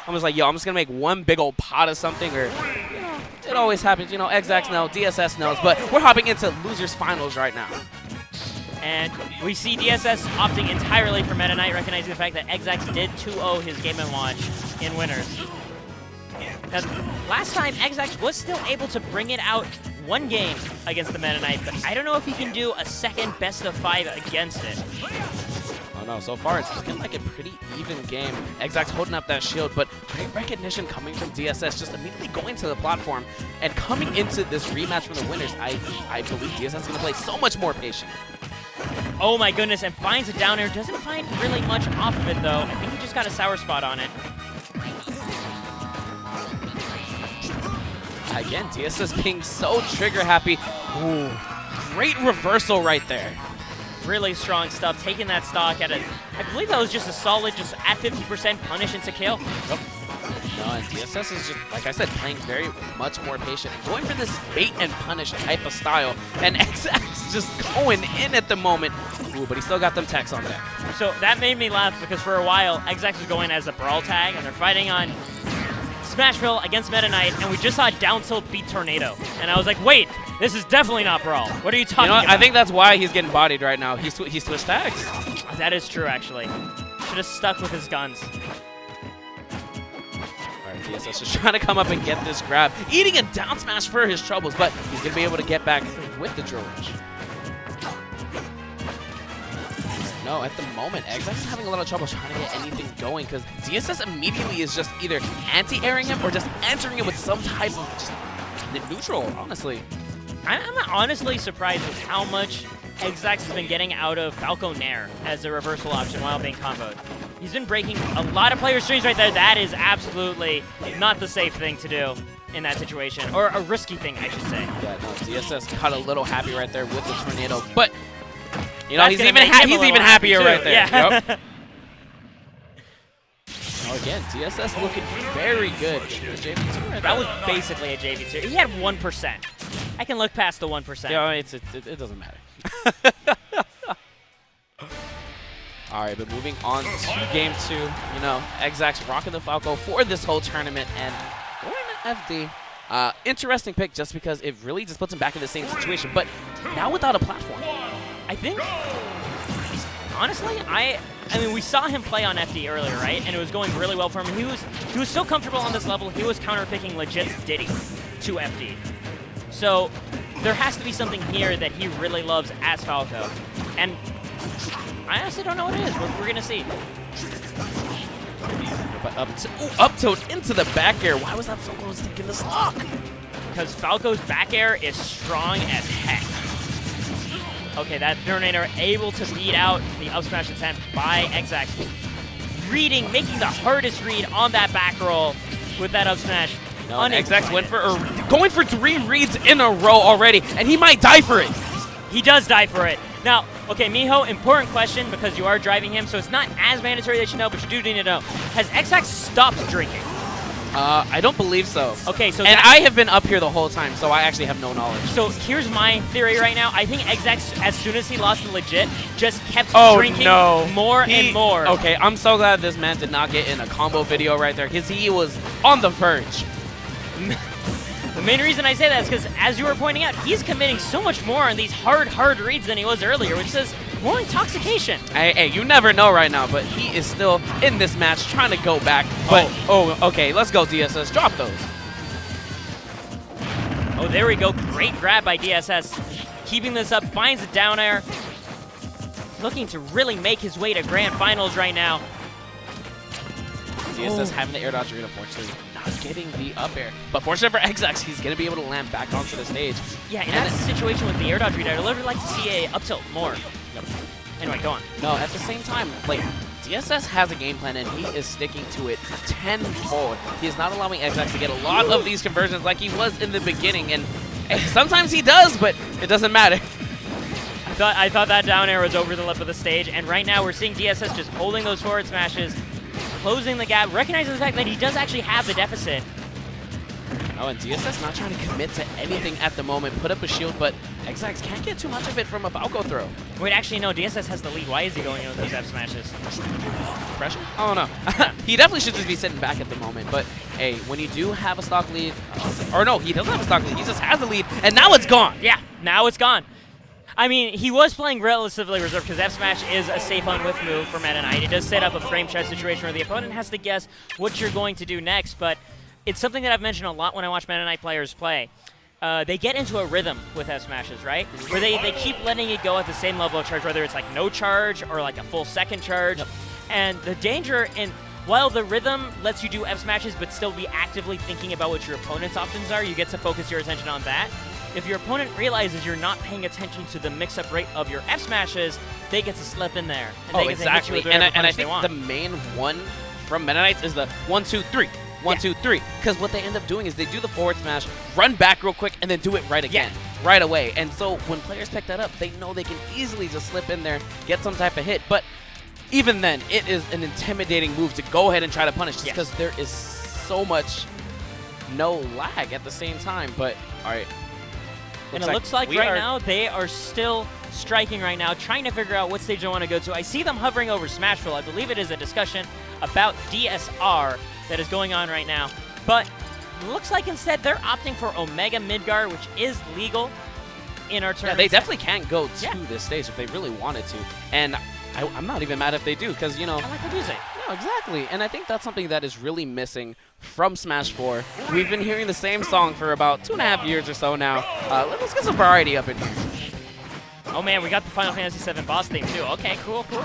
I'm just like, yo, I'm just going to make one big old pot of something, or, you know, it always happens. You know, Xzax knows, DSS knows, but we're hopping into losers finals right now. And we see DSS opting entirely for Meta Knight, recognizing the fact that Xzax did 2-0 his Game & Watch in winners. Now, last time, Xzax was still able to bring it out one game against the Meta Knight, but I don't know if he can do a second best-of-5 against it. Oh no, so far it's looking like a pretty even game. Xzax holding up that shield, but great recognition coming from DSS, just immediately going to the platform and coming into this rematch from the winners. I believe DSS is going to play so much more patient. Oh my goodness, and finds a down air. Doesn't find really much off of it, though. I think he just got a sour spot on it. Again, DSS being so trigger happy. Ooh, great reversal right there. Really strong stuff, taking that stock at a, I believe that was just a solid, just at 50% punish into kill. Yep. No, and DSS is just, like I said, playing very much more patient, going for this bait and punish type of style, and Xzax just going in at the moment. Ooh, but he still got them techs on deck. So that made me laugh because for a while, Xzax was going as a brawl tag, and they're fighting on Smashville against Meta Knight, and we just saw down tilt beat Tornado. And I was like, wait, this is definitely not brawl. What are you talking about? I think that's why he's getting bodied right now. He switched tags. That is true, actually. Should have stuck with his guns. DSS just trying to come up and get this grab. Eating a down smash for his troubles, but he's going to be able to get back with the drill rush. No, at the moment, Xzax is having a lot of trouble trying to get anything going because DSS immediately is just either anti-airing him or just answering him with some type of just neutral, honestly. I'm honestly surprised with how much Xzax has been getting out of Falco Nair as a reversal option while being comboed. He's been breaking a lot of player strings right there. That is absolutely not the safe thing to do in that situation, or a risky thing, I should say. Yeah, no, DSS got a little happy right there with the tornado, but you know, he's even happier right there. Yeah. Yep. Oh, again, DSS looking very good. That was basically a JV2. He had 1%. I can look past the 1%. Yeah, it doesn't matter. All right, but moving on to game 2, you know, Xzax rocking the Falco for this whole tournament and going to FD. Interesting pick just because it really just puts him back in the same situation, but now without a platform. I think, honestly, I mean, we saw him play on FD earlier, right? And it was going really well for him. He was so comfortable on this level, he was counterpicking legit Diddy to FD. So there has to be something here that he really loves as Falco. And I honestly don't know what it is. We're going to see. But up tilt into the back air. Why was that so close to getting this lock? Because Falco's back air is strong as heck. Okay, that Tornado able to beat out the up smash attempt by Xzax. Making the hardest read on that back roll with that up smash. No, Xzax went for going for 3 reads in a row already, and he might die for it. He does die for it. Now, okay, Miho, important question because you are driving him, so it's not as mandatory that you know, but you do need to know. Has Xzax stopped drinking? I don't believe so. Okay, so I have been up here the whole time, so I actually have no knowledge. So here's my theory right now. I think Xzax, as soon as he lost the legit, just kept drinking more and more. Okay, I'm so glad this man did not get in a combo video right there because he was on the verge. The main reason I say that is because, as you were pointing out, he's committing so much more on these hard reads than he was earlier, which says more intoxication. Hey, you never know right now, but he is still in this match trying to go back. But, okay, let's go, DSS. Drop those. Oh, there we go. Great grab by DSS. Keeping this up, finds a down air. Looking to really make his way to grand finals right now. DSS having the air dodge read, unfortunately. Not getting the up air. But fortunate for Xzax, he's going to be able to land back onto the stage. Yeah, in that situation with the air dodge read, I'd literally like to see a up tilt more. Yep. Anyway, go on. No, at the same time, like, DSS has a game plan, and he is sticking to it tenfold. He is not allowing Xzax to get a lot of these conversions like he was in the beginning, and sometimes he does, but it doesn't matter. I thought that down air was over the lip of the stage, and right now we're seeing DSS just holding those forward smashes, closing the gap, recognizing the fact that he does actually have the deficit. Oh, and DSS not trying to commit to anything at the moment. Put up a shield, but Xzax can't get too much of it from a Falco throw. Wait, actually, no. DSS has the lead. Why is he going in with those F smashes? Pressure? Oh, no. He definitely should just be sitting back at the moment. But, hey, when you do have a stock lead, or no, he doesn't have a stock lead. He just has a lead, and now it's gone. Yeah, now it's gone. I mean, he was playing relatively reserved because F smash is a safe on-whiff move for Meta Knight. It does set up a frame check situation where the opponent has to guess what you're going to do next, but it's something that I've mentioned a lot when I watch Meta Knight players play. They get into a rhythm with F smashes, right? Where they keep letting it go at the same level of charge, whether it's like no charge or like a full second charge. Yep. And the danger in, while the rhythm lets you do F smashes but still be actively thinking about what your opponent's options are, you get to focus your attention on that. If your opponent realizes you're not paying attention to the mix-up rate of your F smashes, they get to slip in there. And they get to hit you with whatever and I punish they think want. the main one from Meta Knights is the 1, 2, 3. 1, 2, 3. Because what they end up doing is they do the forward smash, run back real quick, and then do it right again, right away. And so when players pick that up, they know they can easily just slip in there, get some type of hit. But even then, it is an intimidating move to go ahead and try to punish just because there is so much no lag at the same time. But, all right. And it looks like right now they are still striking right now, trying to figure out what stage they want to go to. I see them hovering over Smashville. I believe it is a discussion about DSR that is going on right now. But it looks like instead they're opting for Omega Midgar, which is legal in our tournament. Yeah, they definitely can go to this stage if they really wanted to. And I'm not even mad if they do, because, you know. I like the music. No, exactly. And I think that's something that is really missing from Smash 4. We've been hearing the same song for about 2.5 years or so now. Let's get some variety up in here. Oh, man, we got the Final Fantasy VII boss theme, too. Okay, cool, cool.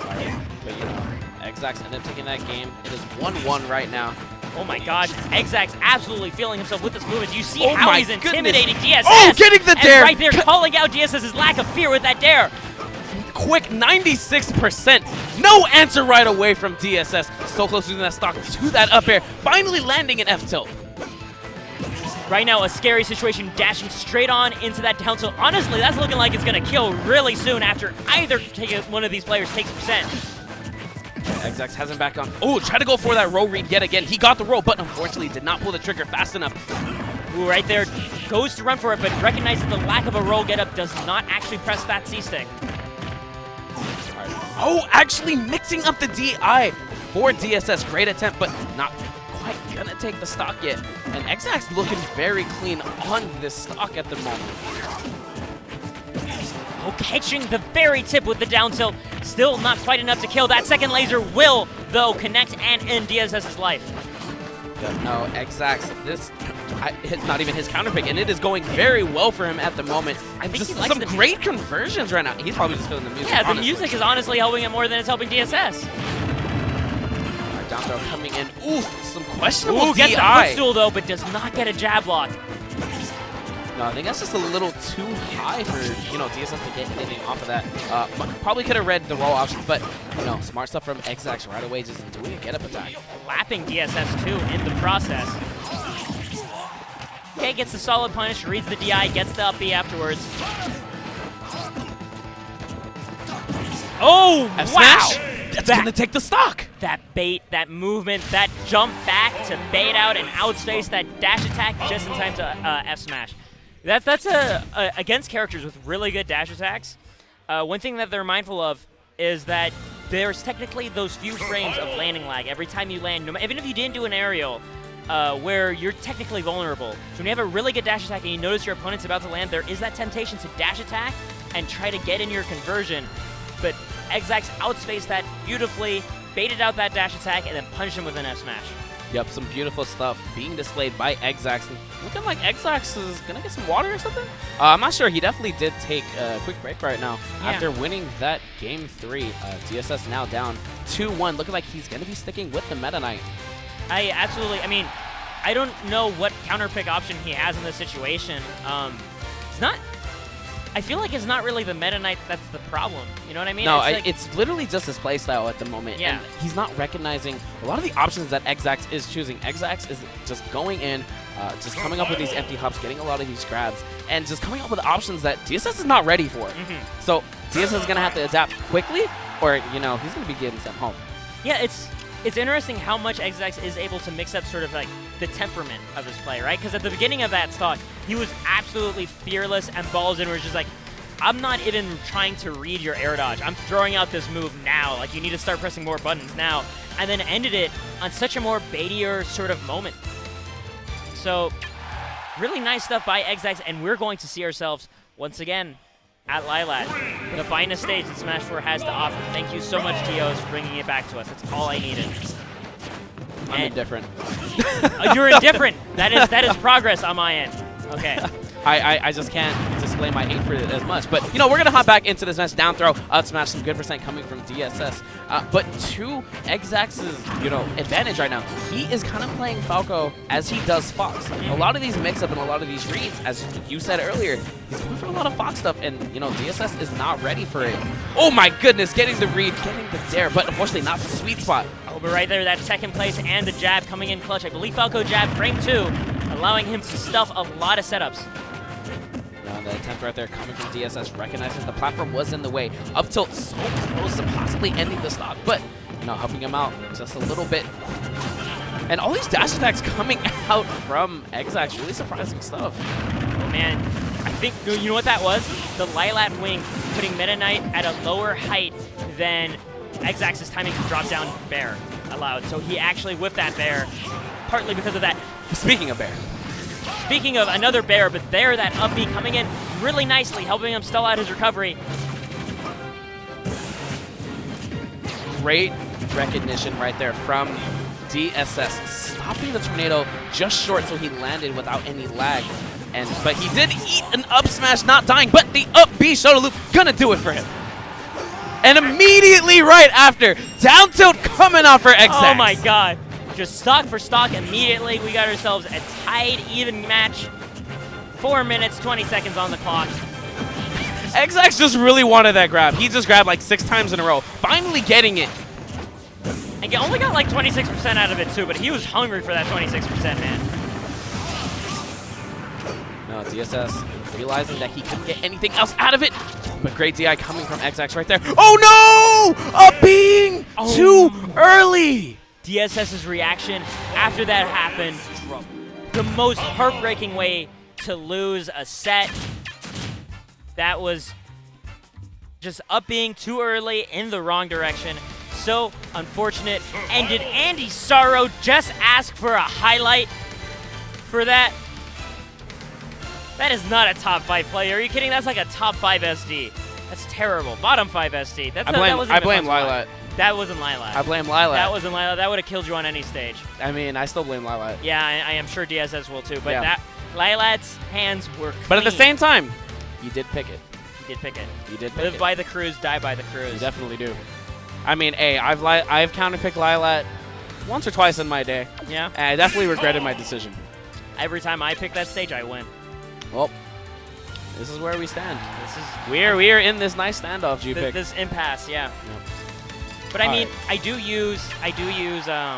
Right. But, you know, Xzax ended up taking that game. It is 1-1 right now. Oh my gosh, Xzax absolutely feeling himself with this movement. You see how he's intimidating DSS. Oh, getting the dare! And right there, calling out DSS's lack of fear with that dare. Quick 96%. No answer right away from DSS. So close to that stock to that up air. Finally landing an F tilt. Right now, a scary situation, dashing straight on into that down tilt. Honestly, that's looking like it's going to kill really soon after either one of these players takes percent. Xzax hasn't back on. Oh, try to go for that roll read yet again. He got the roll, but unfortunately did not pull the trigger fast enough. Ooh, right there, goes to run for it, but recognizes the lack of a roll get up, does not actually press that C-stick. Oh, actually mixing up the DI for DSS. Great attempt, but not quite gonna take the stock yet. And Xzax looking very clean on this stock at the moment. Oh, catching the very tip with the down tilt. Still not quite enough to kill. That second laser will, though, connect and end DSS's life. No, Xzax, it's not even his counter pick, and it is going very well for him at the moment. I think just some great conversions right now. He's probably just feeling the music. Yeah, the music is honestly helping him more than it's helping DSS. Down throw coming in. Ooh, some questionable DI. Gets the footstool though, but does not get a jab lock. No, I think that's just a little too high for, you know, DSS to get anything off of that. Probably could have read the roll options, but, you know, smart stuff from Xzax right away, just doing a get-up attack. Lapping DSS too in the process. Okay, gets the solid punish, reads the DI, gets the up B afterwards. Oh, wow! That's gonna take the stock! That bait, that movement, that jump back to bait out and outspace that dash attack just in time to F smash. That's against characters with really good dash attacks. One thing that they're mindful of is that there's technically those few frames of landing lag every time you land, even if you didn't do an aerial, where you're technically vulnerable. So when you have a really good dash attack and you notice your opponent's about to land, there is that temptation to dash attack and try to get in your conversion. But Xzax outspaced that beautifully, baited out that dash attack, and then punished him with an F smash. Yep, some beautiful stuff being displayed by Xzax. Looking like Xzax is going to get some water or something? I'm not sure. He definitely did take a quick break right now. Yeah. After winning that Game 3, DSS now down 2-1. Looking like he's going to be sticking with the Meta Knight. I mean, I don't know what counter pick option he has in this situation. It's not... I feel like it's not really the Meta Knight that's the problem. You know what I mean? No, it's literally just his playstyle at the moment. Yeah. And he's not recognizing a lot of the options that Xzax is choosing. Xzax is just going in, just coming up with these empty hops, getting a lot of these grabs, and just coming up with options that DSS is not ready for. So DSS is going to have to adapt quickly, or, you know, he's going to be getting sent home. Yeah, it's it's interesting how much Xzax is able to mix up sort of like the temperament of his play, right? Because at the beginning of that stock, he was absolutely fearless and balls in, where it's just like, I'm not even trying to read your air dodge. I'm throwing out this move now. Like, you need to start pressing more buttons now. And then ended it on such a more baitier sort of moment. So, really nice stuff by Xzax, and we're going to see ourselves once again at Lylat, the finest stage that Smash 4 has to offer. Thank you so much, TOs, for bringing it back to us. That's all I needed. I'm indifferent. You're indifferent. That is progress on my end. Okay. I just can't display my hate for it as much. But, you know, we're going to hop back into this match. Down throw, up smash, some good percent coming from DSS. But to Xzax's, you know, advantage right now, he is kind of playing Falco as he does Fox. A lot of these mix-up and a lot of these reads, as you said earlier, he's going for a lot of Fox stuff, and, you know, DSS is not ready for it. Oh, my goodness, getting the read, getting the dare, but unfortunately not the sweet spot. Oh, but right there, that second place and the jab coming in clutch. I believe Falco jab frame 2, allowing him to stuff a lot of setups. Now the attempt right there coming from DSS, recognizing the platform was in the way. Up tilt so close to possibly ending the stock, but, you know, helping him out just a little bit. And all these dash attacks coming out from Xzax, really surprising stuff. Oh, man. I think, you know what that was? The Lylat wing putting Meta Knight at a lower height than Xzax's timing to drop down bear allowed. So he actually whiffed that bear, partly because of that. Speaking of bear. Speaking of another bear, but there, that up B coming in really nicely, helping him stall out his recovery. Great recognition right there from DSS, stopping the tornado just short so he landed without any lag. But he did eat an up smash, not dying, but the up B shoulder loop gonna do it for him. And immediately right after, down tilt coming off for Xzax. Oh my god. Just stock for stock immediately. We got ourselves a tied even match. 4 minutes, 20 seconds on the clock. Xzax just really wanted that grab. He just grabbed like 6 times in a row, finally getting it. And he only got like 26% out of it too, but he was hungry for that 26%, man. No, DSS realizing that he couldn't get anything else out of it. But great DI coming from Xzax right there. Oh no! Up being too early! DSS's reaction after that happened, the most heartbreaking way to lose a set. That was just up being too early in the wrong direction. So unfortunate. And did Andy Sorrow just ask for a highlight for that? That is not a top 5 play. Are you kidding? That's like a top 5 SD. That's terrible. Bottom 5 SD. That's I blame Lylat. That wasn't Lylat. I blame Lylat. That wasn't Lylat. That would have killed you on any stage. I mean, I still blame Lylat. Yeah, I am sure DSS will too. But Yeah. that Lylat's hands were clean. But at the same time, you did pick it. He did pick it. You did pick Live it. by the cruise, die by the cruise. You definitely do. I mean, hey, I've counterpicked Lylat once or twice in my day. Yeah. And I definitely regretted my decision. Every time I pick that stage, I win. Well, this is where we stand. This is We're in this nice standoff, G-Pick. this impasse, yeah. Yep. But I All mean, right. I do use